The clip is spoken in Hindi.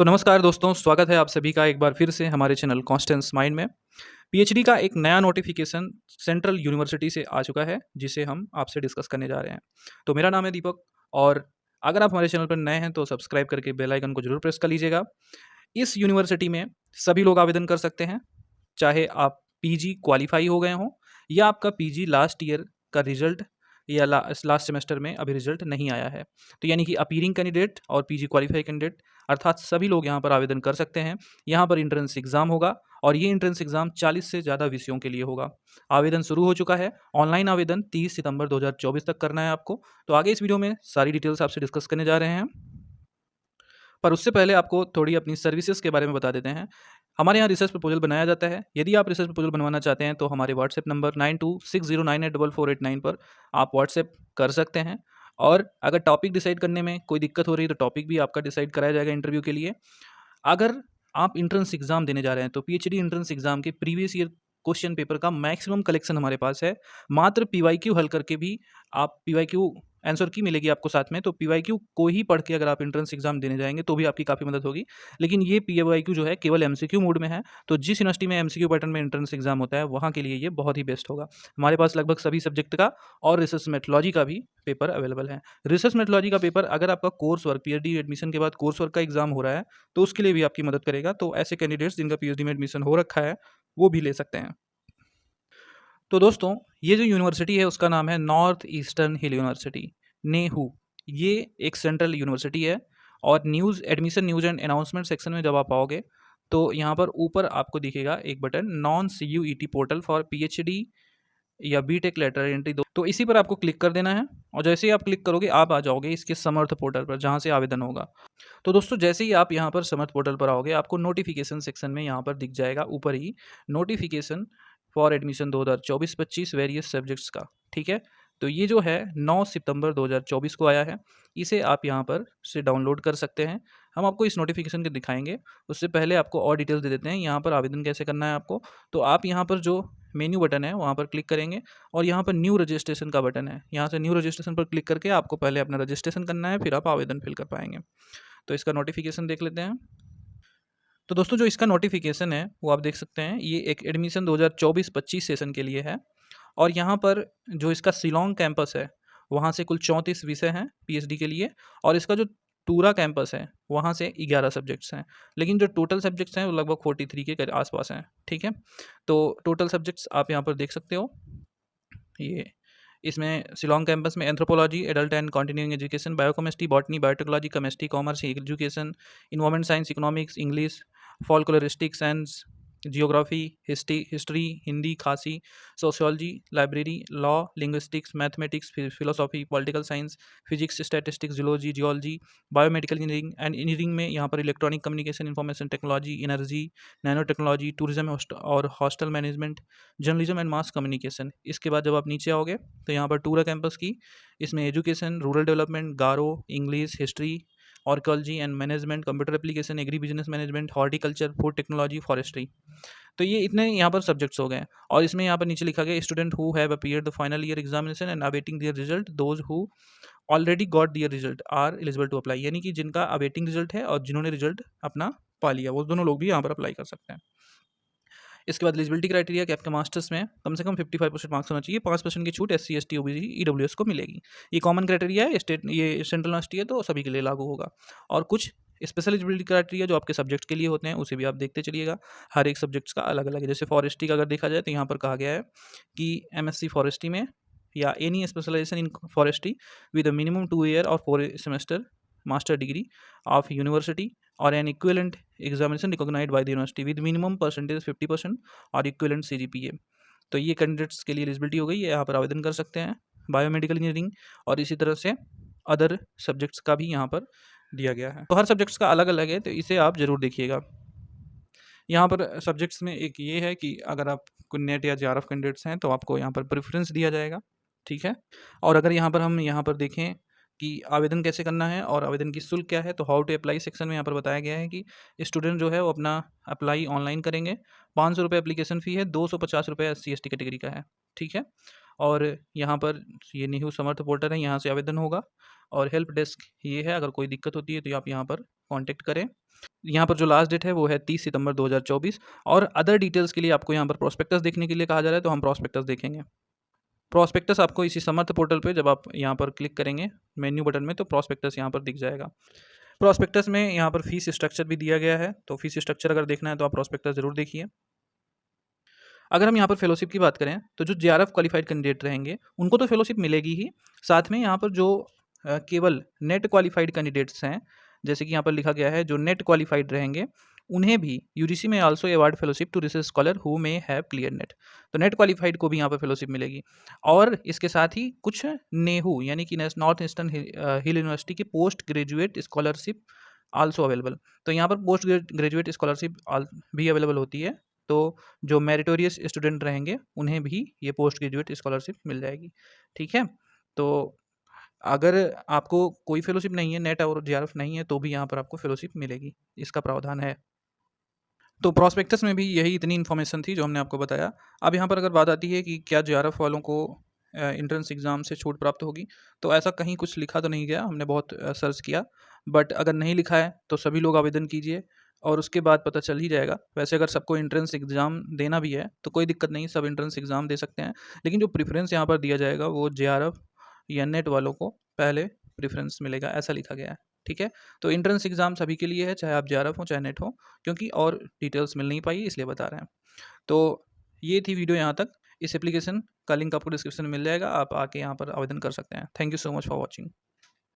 तो नमस्कार दोस्तों, स्वागत है आप सभी का एक बार फिर से हमारे चैनल कॉन्स्टेंस माइंड में। पीएचडी का एक नया नोटिफिकेशन सेंट्रल यूनिवर्सिटी से आ चुका है, जिसे हम आपसे डिस्कस करने जा रहे हैं। तो मेरा नाम है दीपक और अगर आप हमारे चैनल पर नए हैं तो सब्सक्राइब करके बेल आइकन को जरूर प्रेस कर लीजिएगा। इस यूनिवर्सिटी में सभी लोग आवेदन कर सकते हैं, चाहे आप पीजी क्वालिफाई हो गए हों या आपका पीजी लास्ट ईयर का रिजल्ट या लास्ट सेमेस्टर में अभी रिजल्ट नहीं आया है। तो यानी कि अपीयरिंग कैंडिडेट और पीजी क्वालिफाई कैंडिडेट अर्थात सभी लोग यहाँ पर आवेदन कर सकते हैं। यहाँ पर एंट्रेंस एग्जाम होगा और ये एंट्रेंस एग्जाम 40 से ज़्यादा विषयों के लिए होगा। आवेदन शुरू हो चुका है। ऑनलाइन आवेदन 30 सितंबर 2024 तक करना है आपको। तो आगे इस वीडियो में सारी डिटेल्स आपसे डिस्कस करने जा रहे हैं, पर उससे पहले आपको थोड़ी अपनी सर्विसेज के बारे में बता देते हैं। हमारे यहाँ रिसर्च प्रपोजल बनाया जाता है। यदि आप रिसर्च प्रपोजल बनवाना चाहते हैं तो हमारे व्हाट्सएप नंबर 9260984489 पर आप व्हाट्सएप कर सकते हैं। और अगर टॉपिक डिसाइड करने में कोई दिक्कत हो रही है तो टॉपिक भी आपका डिसाइड कराया जाएगा इंटरव्यू के लिए। अगर आप एंट्रेंस एग्जाम देने जा रहे हैं तो पीएचडी एंट्रेंस एग्जाम के प्रीवियस ईयर क्वेश्चन पेपर का मैक्सिमम कलेक्शन हमारे पास है। मात्र पीवाईक्यू हल करके भी आप पीवाईक्यू आंसर की मिलेगी आपको साथ में, तो पीवाईक्यू को ही पढ़ के अगर आप एंट्रेंस एग्जाम देने जाएंगे तो भी आपकी काफ़ी मदद होगी। लेकिन ये पीवाईक्यू जो है केवल एमसीक्यू मोड में है, तो जिस यूनिवर्सिटी में एमसीक्यू पैटर्न में एंट्रेंस एग्जाम होता है वहाँ के लिए ये बहुत ही बेस्ट होगा। हमारे पास लगभग सभी सब्जेक्ट का और रिसर्च मेथोलॉजी का भी पेपर अवेलेबल है। रिसर्च मेथोलॉजी का पेपर अगर आपका कोर्स वर्क पीएचडी एडमिशन के बाद कोर्स वर्क का एग्जाम हो रहा है तो उसके लिए भी आपकी मदद करेगा। तो ऐसे कैंडिडेट्स जिनका पीएचडी में एडमिशन हो रखा है वो भी ले सकते हैं। तो दोस्तों, ये जो यूनिवर्सिटी है उसका नाम है नॉर्थ ईस्टर्न हिल यूनिवर्सिटी, नेहू। ये एक सेंट्रल यूनिवर्सिटी है और news admission news and announcement section में जब आप आओगे तो यहाँ पर ऊपर आपको दिखेगा एक button non CUET portal for PhD या बीटेक लेटर एंट्री दो, तो इसी पर आपको क्लिक कर देना है। और जैसे ही आप क्लिक करोगे आप आ जाओगे इसके समर्थ पोर्टल पर जहाँ से आवेदन होगा। तो दोस्तों, जैसे ही आप यहाँ पर समर्थ पोर्टल पर आओगे आपको नोटिफिकेशन सेक्शन में यहाँ पर दिख जाएगा ऊपर ही notification for admission 2024-25 various subjects का। ठीक है, तो ये जो है 9 सितंबर 2024 को आया है। इसे आप यहाँ पर से डाउनलोड कर सकते हैं। हम आपको इस नोटिफिकेशन के दिखाएंगे, उससे पहले आपको और डिटेल्स दे देते हैं यहाँ पर आवेदन कैसे करना है आपको। तो आप यहाँ पर जो मेन्यू बटन है वहाँ पर क्लिक करेंगे और यहाँ पर न्यू रजिस्ट्रेशन का बटन है, यहाँ से न्यू रजिस्ट्रेशन पर क्लिक करके आपको पहले अपना रजिस्ट्रेशन करना है, फिर आप आवेदन फिल कर पाएंगे। तो इसका नोटिफिकेशन देख लेते हैं। तो दोस्तों, जो इसका नोटिफिकेशन है वो आप देख सकते हैं, ये एक एडमिशन 2024-25 सेशन के लिए है। और यहाँ पर जो इसका शिलोंग कैंपस है वहाँ से कुल 34 विषय हैं पीएचडी के लिए, और इसका जो टूरा कैंपस है वहाँ से 11 सब्जेक्ट्स हैं। लेकिन जो टोटल सब्जेक्ट्स हैं वो लगभग 43 के आसपास हैं। ठीक है, तो टोटल सब्जेक्ट्स आप यहाँ पर देख सकते हो। ये इसमें शिलोंग कैंपस में anthropology, adult and continuing education, biochemistry, botany, biotechnology, chemistry, commerce, education, environment science, economics, English, folkloristic science, geography, history, Hindi, Khasi, sociology, library, law, linguistics, mathematics, philosophy, political science, physics, statistics, zoology, geology, biomedical engineering and engineering में यहाँ पर electronic communication, information technology, energy, nano technology, tourism और hostel management, journalism and mass communication. इसके बाद जब आप नीचे आओगे तो यहाँ पर टूरा कैंपस की इसमें education, rural development, Garo, English, history, archaeology and management, computer application, agri business management, horticulture, food technology, forestry. तो ये इतने यहाँ पर सब्जेक्ट्स हो गए। और इसमें यहाँ पर नीचे लिखा गया student who have appeared the final year examination and awaiting their result, those who already got their result are eligible to apply. यानी कि जिनका अवेटिंग रिजल्ट है और जिन्होंने रिजल्ट अपना पा लिया वो दोनों लोग भी यहाँ पर अप्लाई कर सकते हैं। इसके बाद एलिजिबिलिटी क्राइटेरिया कि आपके मास्टर्स में कम से कम 55% मार्क्स होना चाहिए, 5% की छूट SC ST OBC EWS को मिलेगी। ये कॉमन क्राइटेरिया है, स्टेट ये सेंट्रल यूनिवर्सिटी है तो सभी के लिए लागू होगा। और कुछ स्पेशल एलिजिबिलिटी क्राइटेरिया जो आपके सब्जेक्ट के लिए होते हैं उसे भी आप देखते चलिएगा। हर एक सब्जेक्ट्स का अलग अलग है। जैसे फॉरेस्ट्री का अगर देखा जाए तो यहाँ पर कहा गया है कि MSc फॉरेस्ट्री में या any specialisation in forestry with minimum 2 year और 4 semester master degree of university और an equivalent examination recognised by the university with minimum percentage 50% और इक्विवेलेंट CGPA। तो ये कैंडिडेट्स के लिए एलिजिबिलिटी हो गई, ये यहाँ पर आवेदन कर सकते हैं। बायोमेडिकल इंजीनियरिंग और इसी तरह से अदर सब्जेक्ट्स का भी यहाँ पर दिया गया है। तो हर सब्जेक्ट्स का अलग अलग है, तो इसे आप ज़रूर देखिएगा। यहाँ पर सब्जेक्ट्स में एक ये है कि अगर आप नेट या JRF कैंडिडेट्स हैं तो आपको यहाँ पर प्रेफरेंस दिया जाएगा। ठीक है, और अगर हम यहाँ पर देखें कि आवेदन कैसे करना है और आवेदन की शुल्क क्या है, तो हाउ टू अप्लाई सेक्शन में यहाँ पर बताया गया है कि स्टूडेंट जो है वो अपना अप्लाई ऑनलाइन करेंगे। 500 रुपये एप्लीकेशन फ़ी है, 250 रुपये SC ST कैटेगरी का है। ठीक है, और यहाँ पर ये नेहरू समर्थ पोर्टल है, यहाँ से आवेदन होगा। और हेल्प डेस्क ये है, अगर कोई दिक्कत होती है तो आप यहाँ पर कॉन्टेक्ट करें। यहाँ पर जो लास्ट डेट है वो है 30 सितंबर 2024 और अदर डिटेल्स के लिए आपको यहाँ पर प्रोस्पेक्टस देखने के लिए कहा जा रहा है, तो हम प्रोस्पेक्टस देखेंगे। प्रोस्पेक्टस आपको इसी समर्थ पोर्टल पे जब आप यहाँ पर क्लिक करेंगे मेन्यू बटन में, तो प्रोस्पेक्टस यहाँ पर दिख जाएगा। प्रोस्पेक्टस में यहाँ पर फीस स्ट्रक्चर भी दिया गया है, तो फीस स्ट्रक्चर अगर देखना है तो आप प्रोस्पेक्टस ज़रूर देखिए। अगर हम यहाँ पर फेलोशिप की बात करें तो जो जेआरएफ क्वालिफाइड कैंडिडेट रहेंगे उनको तो फेलोशिप मिलेगी ही, साथ में यहाँ पर जो केवल नेट क्वालिफाइड कैंडिडेट्स हैं, जैसे कि यहाँ पर लिखा गया है जो नेट क्वालिफाइड रहेंगे उन्हें भी यूजीसी में also award fellowship to research scholar who may have clear NET. तो नेट क्वालिफाइड को भी यहाँ पर फेलोशिप मिलेगी। और इसके साथ ही कुछ नेहू यानी कि नॉर्थ ईस्टर्न हिल यूनिवर्सिटी की post graduate scholarship also available. तो यहाँ पर पोस्ट ग्रेजुएट स्कॉलरशिप भी अवेलेबल होती है, तो जो मेरिटोरियस स्टूडेंट रहेंगे उन्हें भी ये पोस्ट ग्रेजुएट स्कॉलरशिप मिल जाएगी। ठीक है, तो अगर आपको कोई फेलोशिप नहीं है, नेट और जेआरएफ नहीं है, तो भी यहाँ पर आपको फेलोशिप मिलेगी, इसका प्रावधान है। तो प्रोस्पेक्टस में भी यही इतनी इन्फॉर्मेशन थी जो हमने आपको बताया। अब यहाँ पर अगर बात आती है कि क्या जेआरएफ वालों को एंट्रेंस एग्ज़ाम से छूट प्राप्त होगी, तो ऐसा कहीं कुछ लिखा तो नहीं गया, हमने बहुत सर्च किया, बट अगर नहीं लिखा है तो सभी लोग आवेदन कीजिए और उसके बाद पता चल ही जाएगा। वैसे अगर सबको एंट्रेंस एग्ज़ाम देना भी है तो कोई दिक्कत नहीं, सब एंट्रेंस एग्ज़ाम दे सकते हैं, लेकिन जो प्रेफ़रेंस यहाँ पर दिया जाएगा वो जेआरएफ या नेट वालों को पहले प्रेफ़रेंस मिलेगा, ऐसा लिखा गया है। ठीक है, तो एंट्रेंस एग्ज़ाम सभी के लिए है, चाहे आप जेआरएफ हो चाहे नेट हो, क्योंकि और डिटेल्स मिल नहीं पाई इसलिए बता रहे हैं। तो ये थी वीडियो यहाँ तक। इस एप्लीकेशन का लिंक आपको डिस्क्रिप्शन में मिल जाएगा, आप आके यहाँ पर आवेदन कर सकते हैं। Thank you so much for watching.